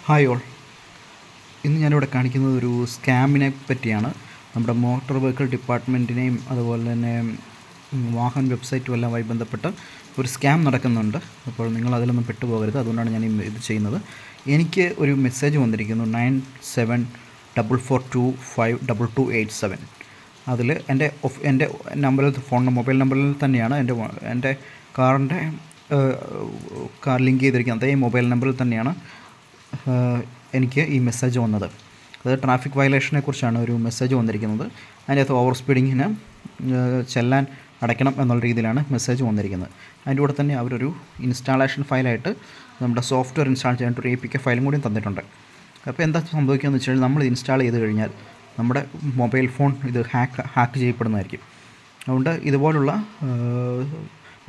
Hi all. ഇന്ന് ഞാനിവിടെ കാണിക്കുന്നത് ഒരു സ്കാമിനെ പറ്റിയാണ്. നമ്മുടെ മോട്ടോർ വെഹിക്കിൾ ഡിപ്പാർട്ട്മെൻറ്റിനെയും അതുപോലെ തന്നെ വാഹൻ വെബ്സൈറ്റും എല്ലാമായി ബന്ധപ്പെട്ട് ഒരു സ്കാം നടക്കുന്നുണ്ട്. അപ്പോൾ നിങ്ങൾ അതിലൊന്നും പെട്ടുപോകരുത്. അതുകൊണ്ടാണ് ഞാൻ ഇത് ചെയ്യുന്നത്. എനിക്ക് ഒരു മെസ്സേജ് വന്നിരിക്കുന്നു 9744252287. അതിൽ എൻ്റെ നമ്പറിൽ മൊബൈൽ നമ്പറിൽ തന്നെയാണ് എൻ്റെ കാറിൻ്റെ കാർ ലിങ്ക് ചെയ്തിരിക്കുന്നത്. അതേ മൊബൈൽ നമ്പറിൽ തന്നെയാണ് എനിക്ക് ഈ മെസ്സേജ് വന്നത്. അത് ട്രാഫിക് വയലേഷനെ കുറിച്ചാണ് ഒരു മെസ്സേജ് വന്നിരിക്കുന്നത്. അതിനകത്ത് ഓവർ സ്പീഡിങ്ങിന് ചെല്ലാൻ അടയ്ക്കണം എന്നുള്ള രീതിയിലാണ് മെസ്സേജ് വന്നിരിക്കുന്നത്. അതിൻ്റെ കൂടെ തന്നെ അവരൊരു ഇൻസ്റ്റാളേഷൻ ഫയലായിട്ട് നമ്മുടെ സോഫ്റ്റ്വെയർ ഇൻസ്റ്റാൾ ചെയ്യാനായിട്ട് ഒരു APK ഫയലും കൂടി തന്നിട്ടുണ്ട്. അപ്പോൾ എന്താ സംഭവിക്കുകയെന്ന് വെച്ച് കഴിഞ്ഞാൽ നമ്മൾ ഇൻസ്റ്റാൾ ചെയ്ത് കഴിഞ്ഞാൽ നമ്മുടെ മൊബൈൽ ഫോൺ ഇത് ഹാക്ക് ചെയ്യപ്പെടുന്നതായിരിക്കും. അതുകൊണ്ട് ഇതുപോലുള്ള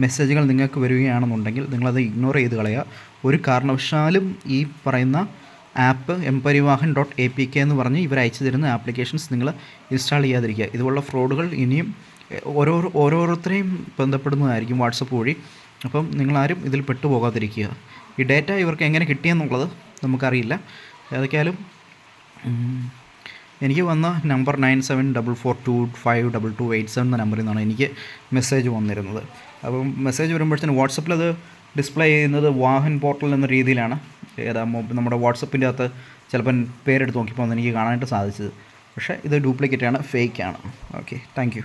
മെസ്സേജുകൾ നിങ്ങൾക്ക് വരികയാണെന്നുണ്ടെങ്കിൽ നിങ്ങളത് ഇഗ്നോർ ചെയ്ത് കളയുക. ഒരു കാരണവശാലും ഈ പറയുന്ന ആപ്പ് mparivahan.apk എന്ന് പറഞ്ഞ് ഇവർ അയച്ചു തരുന്ന ആപ്ലിക്കേഷൻസ് നിങ്ങൾ ഇൻസ്റ്റാൾ ചെയ്യാതിരിക്കുക. ഇതുപോലുള്ള ഫ്രോഡുകൾ ഇനിയും ഓരോരുത്തരെയും ബന്ധപ്പെടുന്നതായിരിക്കും വാട്സപ്പ് വഴി. അപ്പം നിങ്ങളാരും ഇതിൽ പെട്ടുപോകാതിരിക്കുക. ഈ ഡേറ്റ ഇവർക്ക് എങ്ങനെ കിട്ടിയെന്നുള്ളത് നമുക്കറിയില്ല. ഏതൊക്കെയാലും എനിക്ക് വന്ന നമ്പർ 9744252287 എന്ന നമ്പറിൽ നിന്നാണ് എനിക്ക് മെസ്സേജ് വന്നിരുന്നത്. അപ്പം മെസ്സേജ് വരുമ്പോഴത്തേന് വാട്സപ്പിൽ അത് ഡിസ്പ്ലേ ചെയ്യുന്നത് വാഹൻ പോർട്ടൽ എന്ന രീതിയിലാണ്. നമ്മുടെ വാട്സപ്പിൻ്റെ അകത്ത് ചിലപ്പം പേരെടുത്ത് നോക്കിയപ്പോൾ എനിക്ക് കാണാനായിട്ട് സാധിച്ചത്. പക്ഷേ ഇത് ഡ്യൂപ്ലിക്കേറ്റാണ്, ഫേക്കാണ്. Okay, thank U.